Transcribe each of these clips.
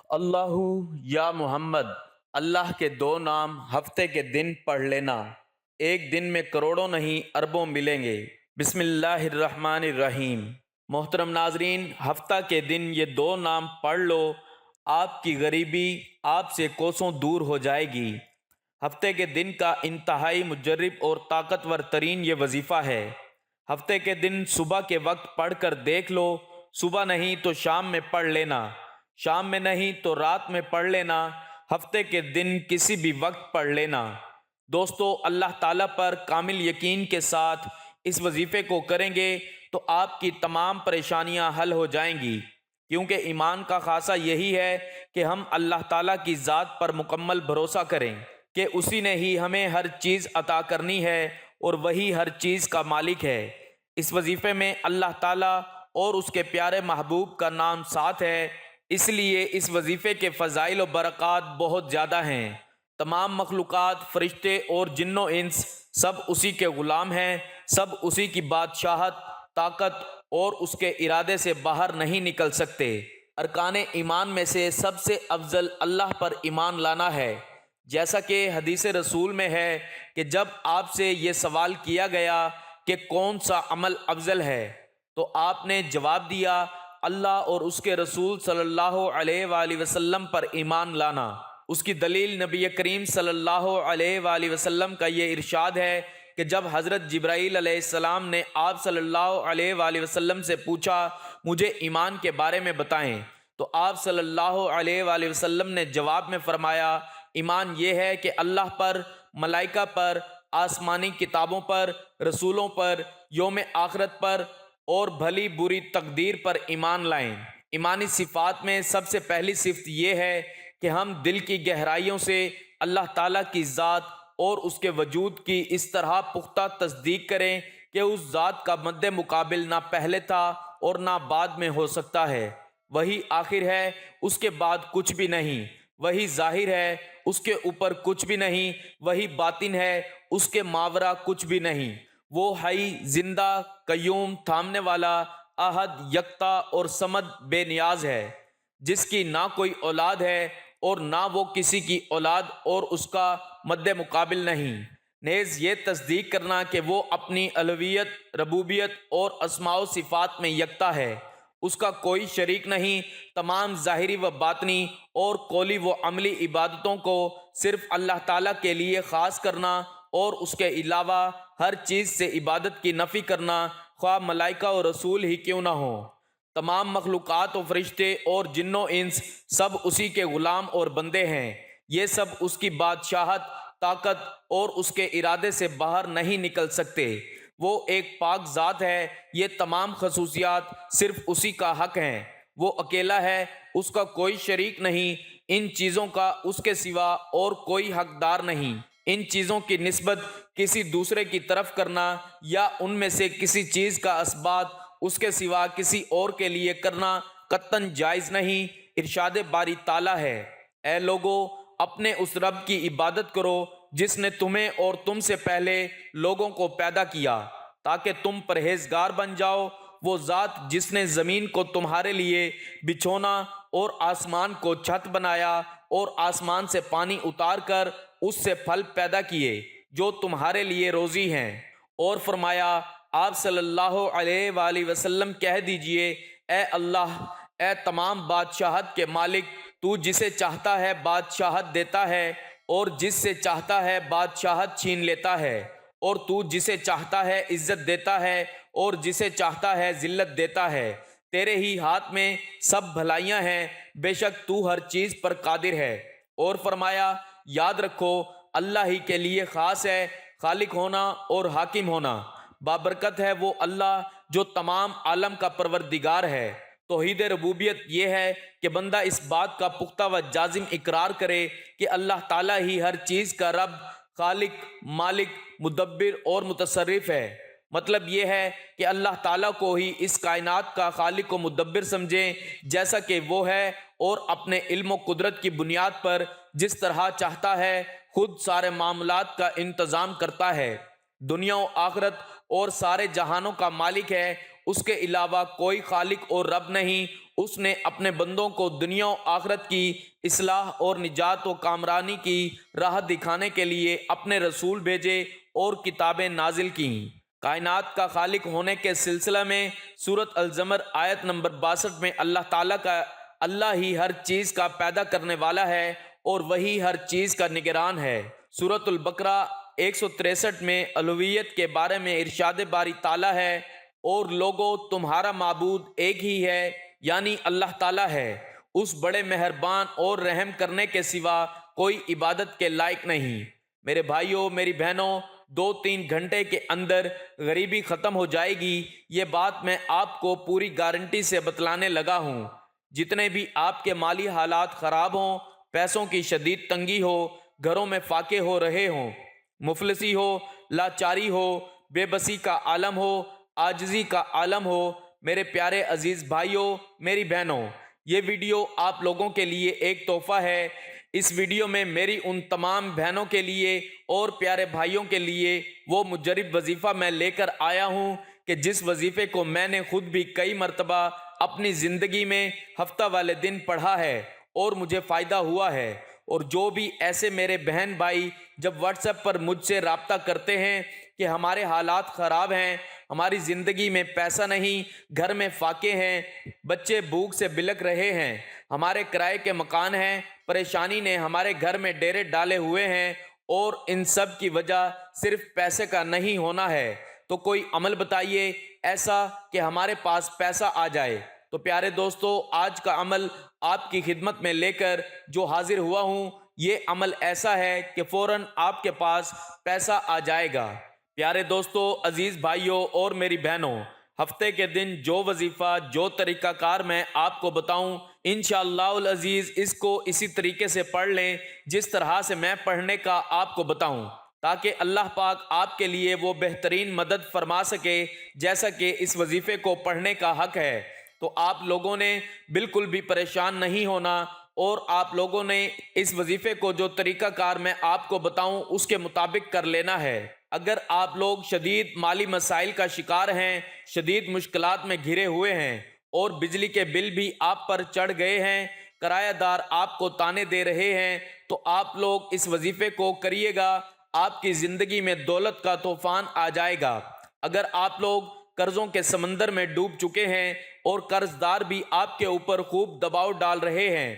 اللہ یا محمد، اللہ کے دو نام ہفتے کے دن پڑھ لینا، ایک دن میں کروڑوں نہیں اربوں ملیں گے۔ بسم اللہ الرحمن الرحیم۔ محترم ناظرین، ہفتہ کے دن یہ دو نام پڑھ لو، آپ کی غریبی آپ سے کوسوں دور ہو جائے گی۔ ہفتے کے دن کا انتہائی مجرب اور طاقتور ترین یہ وظیفہ ہے۔ ہفتے کے دن صبح کے وقت پڑھ کر دیکھ لو، صبح نہیں تو شام میں پڑھ لینا، شام میں نہیں تو رات میں پڑھ لینا، ہفتے کے دن کسی بھی وقت پڑھ لینا۔ دوستو، اللہ تعالیٰ پر کامل یقین کے ساتھ اس وظیفے کو کریں گے تو آپ کی تمام پریشانیاں حل ہو جائیں گی، کیونکہ ایمان کا خاصہ یہی ہے کہ ہم اللہ تعالیٰ کی ذات پر مکمل بھروسہ کریں کہ اسی نے ہی ہمیں ہر چیز عطا کرنی ہے اور وہی ہر چیز کا مالک ہے۔ اس وظیفے میں اللہ تعالیٰ اور اس کے پیارے محبوب کا نام ساتھ ہے، اس لیے اس وظیفے کے فضائل و برکات بہت زیادہ ہیں۔ تمام مخلوقات، فرشتے اور جن و انس سب اسی کے غلام ہیں، سب اسی کی بادشاہت، طاقت اور اس کے ارادے سے باہر نہیں نکل سکتے۔ ارکان ایمان میں سے سب سے افضل اللہ پر ایمان لانا ہے، جیسا کہ حدیث رسول میں ہے کہ جب آپ سے یہ سوال کیا گیا کہ کون سا عمل افضل ہے تو آپ نے جواب دیا، اللہ اور اس کے رسول صلی اللہ علیہ وآلہ وسلم پر ایمان لانا۔ اس کی دلیل نبی کریم صلی اللہ علیہ وآلہ وسلم کا یہ ارشاد ہے کہ جب حضرت جبرائیل علیہ السلام نے آپ صلی اللہ علیہ وآلہ وسلم سے پوچھا مجھے ایمان کے بارے میں بتائیں، تو آپ صلی اللہ علیہ وآلہ وسلم نے جواب میں فرمایا، ایمان یہ ہے کہ اللہ پر، ملائکہ پر، آسمانی کتابوں پر، رسولوں پر، یوم آخرت پر اور بھلی بری تقدیر پر ایمان لائیں۔ ایمانی صفات میں سب سے پہلی صفت یہ ہے کہ ہم دل کی گہرائیوں سے اللہ تعالیٰ کی ذات اور اس کے وجود کی اس طرح پختہ تصدیق کریں کہ اس ذات کا مد مقابل نہ پہلے تھا اور نہ بعد میں ہو سکتا ہے۔ وہی آخر ہے، اس کے بعد کچھ بھی نہیں۔ وہی ظاہر ہے، اس کے اوپر کچھ بھی نہیں۔ وہی باطن ہے، اس کے ماورا کچھ بھی نہیں۔ وہ حی، زندہ، قیوم، تھامنے والا، احد، یکتا اور صمد، بے نیاز ہے، جس کی نہ کوئی اولاد ہے اور نہ وہ کسی کی اولاد اور اس کا مد مقابل نہیں۔ نیز یہ تصدیق کرنا کہ وہ اپنی الوہیت، ربوبیت اور اسماء و صفات میں یکتا ہے، اس کا کوئی شریک نہیں۔ تمام ظاہری و باطنی اور قولی و عملی عبادتوں کو صرف اللہ تعالیٰ کے لیے خاص کرنا اور اس کے علاوہ ہر چیز سے عبادت کی نفی کرنا، خواہ ملائکہ و رسول ہی کیوں نہ ہوں۔ تمام مخلوقات و فرشتے اور جن و انس سب اسی کے غلام اور بندے ہیں، یہ سب اس کی بادشاہت، طاقت اور اس کے ارادے سے باہر نہیں نکل سکتے۔ وہ ایک پاک ذات ہے، یہ تمام خصوصیات صرف اسی کا حق ہیں۔ وہ اکیلا ہے، اس کا کوئی شریک نہیں، ان چیزوں کا اس کے سوا اور کوئی حقدار نہیں۔ ان چیزوں کی نسبت کسی دوسرے کی طرف کرنا یا ان میں سے کسی چیز کا اثبات اس کے سوا کسی اور کے لیے کرنا قطعاً جائز نہیں۔ ارشاد باری تعالیٰ ہے، اے لوگو، اپنے اس رب کی عبادت کرو جس نے تمہیں اور تم سے پہلے لوگوں کو پیدا کیا تاکہ تم پرہیزگار بن جاؤ۔ وہ ذات جس نے زمین کو تمہارے لیے بچھونا اور آسمان کو چھت بنایا اور آسمان سے پانی اتار کر اس سے پھل پیدا کیے جو تمہارے لیے روزی ہیں، اور فرمایا آپ صلی اللہ علیہ وآلہ وسلم کہہ دیجئے، اے اللہ، اے تمام بادشاہت کے مالک، تو جسے چاہتا ہے بادشاہت دیتا ہے اور جس سے چاہتا ہے بادشاہت چھین لیتا ہے، اور تو جسے چاہتا ہے عزت دیتا ہے اور جسے چاہتا ہے ذلت دیتا ہے۔ تیرے ہی ہاتھ میں سب بھلائیاں ہیں، بے شک تو ہر چیز پر قادر ہے۔ اور فرمایا یاد رکھو اللہ ہی کے لیے خاص ہے خالق ہونا اور حاکم ہونا۔ بابرکت ہے وہ اللہ جو تمام عالم کا پروردگار ہے۔ توحید ربوبیت یہ ہے کہ بندہ اس بات کا پختہ و جازم اقرار کرے کہ اللہ تعالیٰ ہی ہر چیز کا رب، خالق، مالک، مدبر اور متصرف ہے۔ مطلب یہ ہے کہ اللہ تعالیٰ کو ہی اس کائنات کا خالق و مدبر سمجھیں جیسا کہ وہ ہے، اور اپنے علم و قدرت کی بنیاد پر جس طرح چاہتا ہے خود سارے معاملات کا انتظام کرتا ہے۔ دنیا و آخرت اور سارے جہانوں کا مالک ہے اس کے علاوہ کوئی خالق اور رب نہیں۔ اس نے اپنے بندوں کو دنیا و آخرت کی اصلاح اور نجات و کامرانی کی راہ دکھانے کے لیے اپنے رسول بھیجے اور کتابیں نازل کیں۔ کائنات کا خالق ہونے کے سلسلہ میں سورۃ الزمر آیت نمبر 62 میں اللہ ہی ہر چیز کا پیدا کرنے والا ہے اور وہی ہر چیز کا نگران ہے۔ سورۃ البقرہ 163 میں الوہیت کے بارے میں ارشاد باری تعالیٰ ہے، اور لوگو تمہارا معبود ایک ہی ہے، یعنی اللہ تعالیٰ ہے، اس بڑے مہربان اور رحم کرنے کے سوا کوئی عبادت کے لائق نہیں۔ میرے بھائیوں، میری بہنوں، 2-3 گھنٹے کے اندر غریبی ختم ہو جائے گی، یہ بات میں آپ کو پوری گارنٹی سے بتلانے لگا ہوں۔ جتنے بھی آپ کے مالی حالات خراب ہوں، پیسوں کی شدید تنگی ہو، گھروں میں فاقے ہو رہے ہوں، مفلسی ہو، لاچاری ہو، بے بسی کا عالم ہو، عاجزی کا عالم ہو، میرے پیارے عزیز بھائیوں، میری بہنوں، یہ ویڈیو آپ لوگوں کے لیے ایک تحفہ ہے۔ اس ویڈیو میں میری ان تمام بہنوں کے لیے اور پیارے بھائیوں کے لیے وہ مجرب وظیفہ میں لے کر آیا ہوں کہ جس وظیفے کو میں نے خود بھی کئی مرتبہ اپنی زندگی میں ہفتہ والے دن پڑھا ہے اور مجھے فائدہ ہوا ہے۔ اور جو بھی ایسے میرے بہن بھائی جب واٹس ایپ پر مجھ سے رابطہ کرتے ہیں کہ ہمارے حالات خراب ہیں، ہماری زندگی میں پیسہ نہیں، گھر میں فاقے ہیں، بچے بھوک سے بلک رہے ہیں، ہمارے کرائے کے مکان ہیں، پریشانی نے ہمارے گھر میں ڈیرے ڈالے ہوئے ہیں، اور ان سب کی وجہ صرف پیسے کا نہیں ہونا ہے، تو کوئی عمل بتائیے ایسا کہ ہمارے پاس پیسہ آ جائے۔ تو پیارے دوستو، آج کا عمل آپ کی خدمت میں لے کر جو حاضر ہوا ہوں، یہ عمل ایسا ہے کہ فوراً آپ کے پاس پیسہ آ جائے گا۔ پیارے دوستو، عزیز بھائیوں اور میری بہنوں، ہفتے کے دن جو وظیفہ، جو طریقہ کار میں آپ کو بتاؤں، انشاءاللہ العزیز اس کو اسی طریقے سے پڑھ لیں جس طرح سے میں پڑھنے کا آپ کو بتاؤں، تاکہ اللہ پاک آپ کے لیے وہ بہترین مدد فرما سکے جیسا کہ اس وظیفے کو پڑھنے کا حق ہے۔ تو آپ لوگوں نے بالکل بھی پریشان نہیں ہونا، اور آپ لوگوں نے اس وظیفے کو جو طریقہ کار میں آپ کو بتاؤں اس کے مطابق کر لینا ہے۔ اگر آپ لوگ شدید مالی مسائل کا شکار ہیں، شدید مشکلات میں گھرے ہوئے ہیں، اور بجلی کے بل بھی آپ پر چڑھ گئے ہیں، کرایہ دار آپ کو تانے دے رہے ہیں، تو آپ لوگ اس وظیفے کو کریے گا، آپ کی زندگی میں دولت کا طوفان آ جائے گا۔ اگر آپ لوگ قرضوں کے سمندر میں ڈوب چکے ہیں اور قرض دار بھی آپ کے اوپر خوب دباؤ ڈال رہے ہیں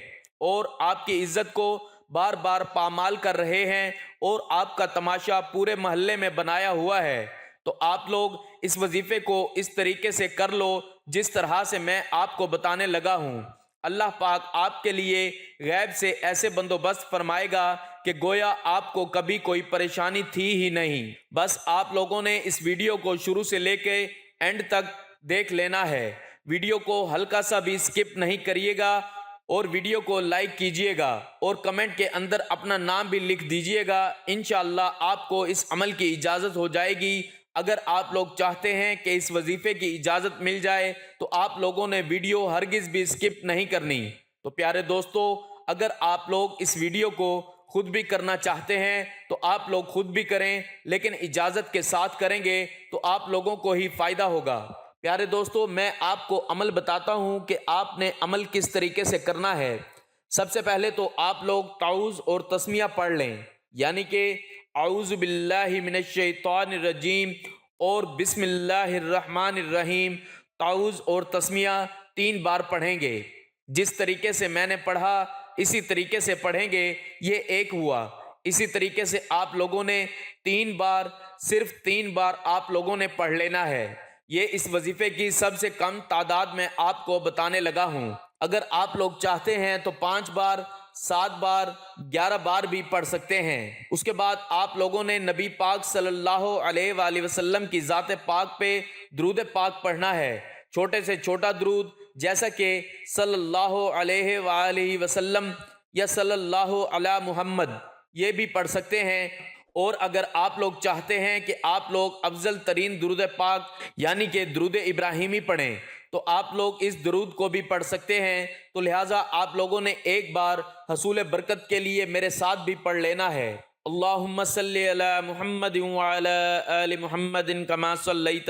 اور آپ کی عزت کو بار بار پامال کر رہے ہیں اور آپ کا تماشا پورے محلے میں بنایا ہوا ہے، تو آپ لوگ اس وظیفے کو اس طریقے سے کر لو جس طرح سے میں آپ کو بتانے لگا ہوں۔ اللہ پاک آپ کے لیے غیب سے ایسے بندوبست فرمائے گا کہ گویا آپ کو کبھی کوئی پریشانی تھی ہی نہیں۔ بس آپ لوگوں نے اس ویڈیو کو شروع سے لے کے اینڈ تک دیکھ لینا ہے۔ ویڈیو کو ہلکا سا بھی سکپ نہیں کریے گا، اور ویڈیو کو لائک کیجئے گا، اور کمنٹ کے اندر اپنا نام بھی لکھ دیجئے گا۔ انشاءاللہ آپ کو اس عمل کی اجازت ہو جائے گی۔ اگر آپ لوگ چاہتے ہیں کہ اس وظیفے کی اجازت مل جائے تو آپ لوگوں نے ویڈیو ہرگز بھی سکپ نہیں کرنی۔ تو پیارے دوستو، اگر آپ لوگ اس ویڈیو کو خود بھی کرنا چاہتے ہیں تو آپ لوگ خود بھی کریں، لیکن اجازت کے ساتھ کریں گے تو آپ لوگوں کو ہی فائدہ ہوگا۔ پیارے دوستو، میں آپ کو عمل بتاتا ہوں کہ آپ نے عمل کس طریقے سے کرنا ہے۔ سب سے پہلے تو آپ لوگ تعوذ اور تسمیہ پڑھ لیں، یعنی کہ اعوذ باللہ من الشیطان الرجیم اور بسم اللہ الرحمن الرحیم۔ تعوذ اور تسمیہ 3 بار پڑھیں گے، جس طریقے سے میں نے پڑھا اسی طریقے سے پڑھیں گے، یہ ایک ہوا۔ اسی طریقے سے آپ لوگوں نے 3 بار، صرف 3 بار آپ لوگوں نے پڑھ لینا ہے۔ یہ اس وظیفے کی سب سے کم تعداد میں آپ کو بتانے لگا ہوں۔ اگر آپ لوگ چاہتے ہیں تو 5 بار، 7 بار، 11 بار بھی پڑھ سکتے ہیں۔ اس کے بعد آپ لوگوں نے نبی پاک صلی اللہ علیہ وآلہ وسلم کی ذات پاک پہ درود پاک پڑھنا ہے۔ چھوٹے سے چھوٹا درود، جیسا کہ صلی اللہ علیہ وآلہ وسلم یا صلی اللہ علی محمد، یہ بھی پڑھ سکتے ہیں۔ اور اگر آپ لوگ چاہتے ہیں کہ آپ لوگ افضل ترین درود پاک یعنی کہ درود ابراہیمی پڑھیں تو آپ لوگ اس درود کو بھی پڑھ سکتے ہیں، تو لہٰذا آپ لوگوں نے ایک بار حصول برکت کے لیے میرے ساتھ بھی پڑھ لینا ہے۔ اللہم صلی علی محمد وعلی آل محمد کما صلیت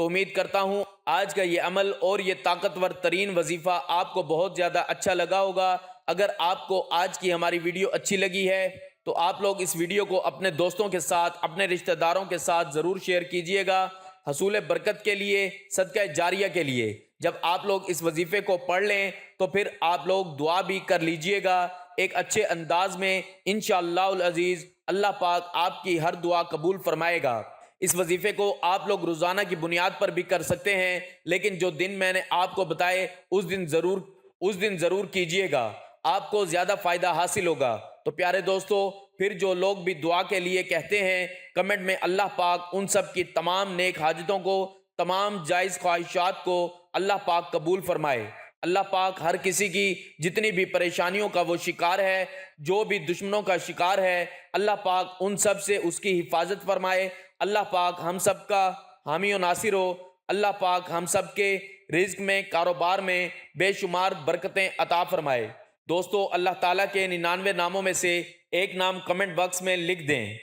تو امید کرتا ہوں آج کا یہ عمل اور یہ طاقتور ترین وظیفہ آپ کو بہت زیادہ اچھا لگا ہوگا۔ اگر آپ کو آج کی ہماری ویڈیو اچھی لگی ہے تو آپ لوگ اس ویڈیو کو اپنے دوستوں کے ساتھ، اپنے رشتہ داروں کے ساتھ ضرور شیئر کیجئے گا، حصول برکت کے لیے، صدقہ جاریہ کے لیے۔ جب آپ لوگ اس وظیفے کو پڑھ لیں تو پھر آپ لوگ دعا بھی کر لیجئے گا ایک اچھے انداز میں، انشاءاللہ العزیز اللہ پاک آپ کی ہر دعا قبول فرمائے گا۔ اس وظیفے کو آپ لوگ روزانہ کی بنیاد پر بھی کر سکتے ہیں، لیکن جو دن میں نے آپ کو بتائے اس دن ضرور کیجئے گا، آپ کو زیادہ فائدہ حاصل ہوگا۔ تو پیارے دوستو، پھر جو لوگ بھی دعا کے لیے کہتے ہیں کمنٹ میں، اللہ پاک ان سب کی تمام نیک حاجتوں کو، تمام جائز خواہشات کو اللہ پاک قبول فرمائے۔ اللہ پاک ہر کسی کی جتنی بھی پریشانیوں کا وہ شکار ہے، جو بھی دشمنوں کا شکار ہے، اللہ پاک ان سب سے اس کی حفاظت فرمائے۔ اللہ پاک ہم سب کا حامی و ناصر ہو۔ اللہ پاک ہم سب کے رزق میں، کاروبار میں بے شمار برکتیں عطا فرمائے۔ دوستو، اللہ تعالیٰ کے 99 ناموں میں سے ایک نام کمنٹ باکس میں لکھ دیں۔